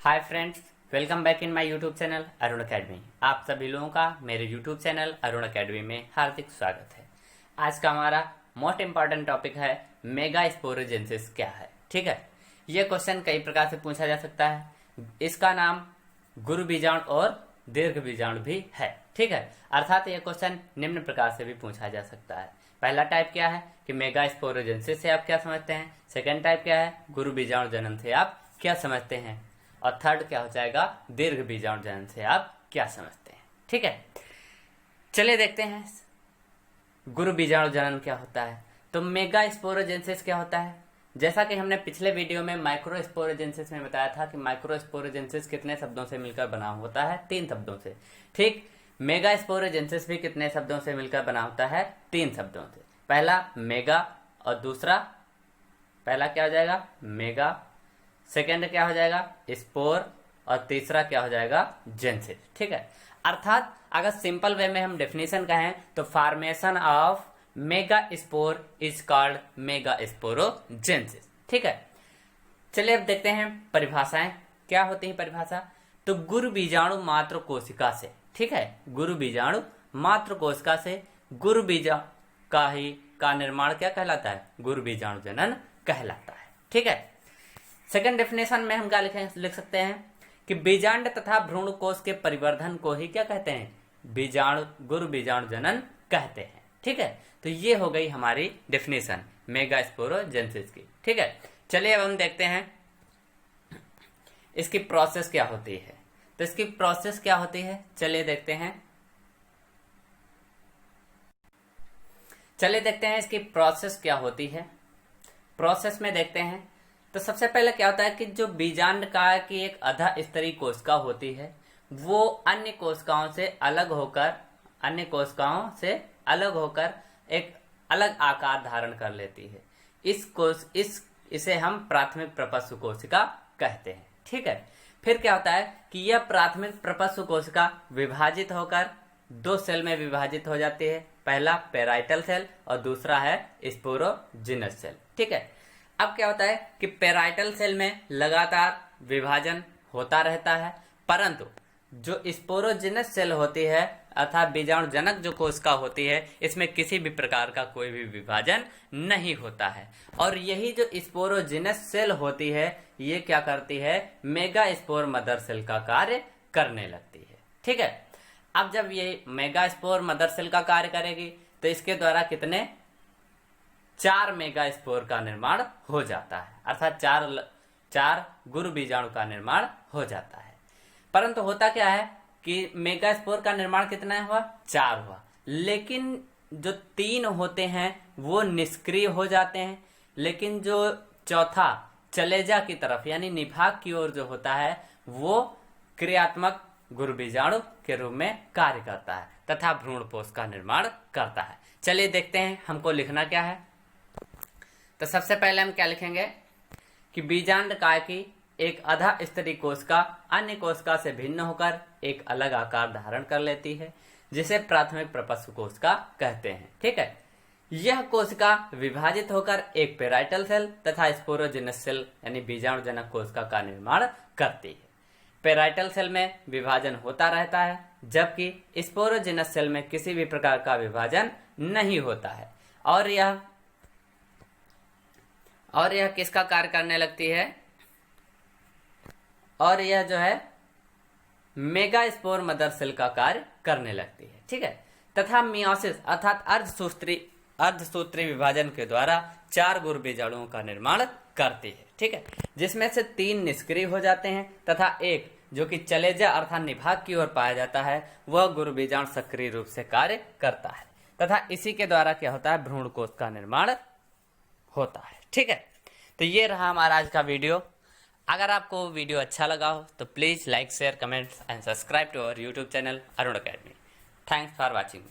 Hi friends, welcome back in my YouTube channel Arun academy. आप सभी लोगों का मेरे यूट्यूब चैनल अरुण अकेडमी में हार्दिक स्वागत है। आज का हमारा मोस्ट इंपॉर्टेंट टॉपिक है मेगा स्पोरोजेंसिस क्या है। ठीक है, यह क्वेश्चन कई प्रकार से पूछा जा सकता है। इसका नाम गुरु बीजाणु और दीर्घ बीजाणु भी है। ठीक है, अर्थात यह क्वेश्चन निम्न प्रकार से भी पूछा जा सकता है। पहला टाइप क्या है कि मेगा स्पोरोजेंसिस से आप क्या समझते हैं। सेकेंड टाइप क्या है, गुरु बीजाणु जनन से आप क्या समझते हैं। और थर्ड क्या हो जाएगा, दीर्घ बीजाणु जनन से आप क्या समझते हैं। ठीक है, चलिए देखते हैं गुरु बीजाणु जनन क्या होता है। तो मेगा स्पोरोजेंसिस क्या होता है। जैसा कि हमने पिछले वीडियो में माइक्रो स्पोरोजेंसिस में बताया था कि माइक्रो स्पोरोजेंसिस कितने शब्दों से मिलकर बना होता है, 3 शब्दों से। ठीक, मेगा स्पोरोजेंसिस भी कितने शब्दों से मिलकर बना होता है, 3 शब्दों से। पहला मेगा और दूसरा, पहला क्या हो जाएगा मेगा, सेकेंड क्या हो जाएगा स्पोर और तीसरा क्या हो जाएगा जेंसिस। ठीक है, अर्थात अगर सिंपल वे में हम डेफिनेशन कहें तो formation of mega spore is called mega sporogenesis. ठीक है, चलिए अब देखते हैं परिभाषाएं क्या होती है। परिभाषा तो गुरु बीजाणु मात्र कोशिका से, ठीक है, गुरु बीजाणु मात्र कोशिका से गुरु बीजा का निर्माण क्या कहलाता है, गुरु बीजाणु जनन कहलाता है। ठीक है, सेकंड डेफिनेशन में हम क्या लिख सकते हैं कि बीजांड तथा भ्रूण कोश के परिवर्धन को ही क्या कहते हैं, बीजाणु गुरु बीजाणु जनन कहते हैं। ठीक है, तो ये हो गई हमारी डेफिनेशन मेगा स्पोरोजेंसिस की। ठीक है, चलिए अब हम देखते हैं इसकी प्रोसेस क्या होती है। तो इसकी प्रोसेस क्या होती है, चलिए देखते हैं। चलिए देखते हैं इसकी प्रोसेस क्या होती है। प्रोसेस में देखते हैं तो सबसे पहले क्या होता है कि जो बीजांड का की एक अधा स्तरीय कोशिका होती है वो अन्य कोशिकाओं से अलग होकर एक अलग आकार धारण कर लेती है। इसे हम प्राथमिक प्रपस्व कोशिका कहते हैं। ठीक है, फिर क्या होता है कि यह प्राथमिक प्रपस्व कोशिका विभाजित होकर 2 सेल में विभाजित हो जाती है। पहला पेराइटल सेल और दूसरा है स्पोरोजिनस सेल। ठीक है, अब क्या होता है कि पेराइटल सेल में लगातार विभाजन होता रहता है, परंतु जो स्पोरोजिनस सेल होती है अर्थात बीजाणु जनक जो कोशिका होती है इसमें किसी भी प्रकार का कोई भी विभाजन नहीं होता है। और यही जो स्पोरोजिनस सेल होती है ये क्या करती है, मेगा स्पोर मदर सेल का कार्य करने लगती है। ठीक है, अब जब ये मेगा स्पोर मदर सेल का कार्य करेगी तो इसके द्वारा कितने 4 मेगा स्पोर का निर्माण हो जाता है, अर्थात 4 गुरु बीजाणु का निर्माण हो जाता है। परंतु होता क्या है कि मेगा स्पोर का निर्माण कितना हुआ, 4 हुआ, लेकिन जो 3 होते हैं वो निष्क्रिय हो जाते हैं, लेकिन जो चौथा चलेजा की तरफ यानी निभाग की ओर जो होता है वो क्रियात्मक गुरु बीजाणु के रूप में कार्य करता है तथा भ्रूणपोष का निर्माण करता है। चलिए देखते हैं हमको लिखना क्या है। तो सबसे पहले हम क्या लिखेंगे कि बीजांड काय की एक अधा स्तरीय कोशिका अन्य कोशिका से भिन्न होकर एक अलग आकार धारण कर लेती है जिसे प्राथमिक प्रपस्व कोशिका कहते हैं। ठीक है, यह कोशिका विभाजित होकर एक पेराइटल सेल तथा स्पोरोजिनस सेल यानी बीजाणु जनक कोशिका का निर्माण करती है। पेराइटल सेल में विभाजन होता रहता है जबकि स्पोरोजिनस सेल में किसी भी प्रकार का विभाजन नहीं होता है और यह किसका कार्य करने लगती है, और यह जो है मेगा स्पोर मदर सेल का कार्य करने लगती है। ठीक है, तथा मियोसिस अर्थात अर्धसूत्री विभाजन के द्वारा 4 गुरु बीजाणुओं का निर्माण करती है। ठीक है, जिसमें से 3 निष्क्रिय हो जाते हैं तथा एक जो कि चलेजा अर्थात निभाग की ओर पाया जाता है वह गुरु बीजाणु सक्रिय रूप से कार्य करता है तथा इसी के द्वारा क्या होता है, भ्रूण कोश का निर्माण होता है। ठीक है, तो ये रहा हमारा आज का वीडियो। अगर आपको वीडियो अच्छा लगा हो तो please like share comments and subscribe to our YouTube channel Arun Academy. Thanks for watching.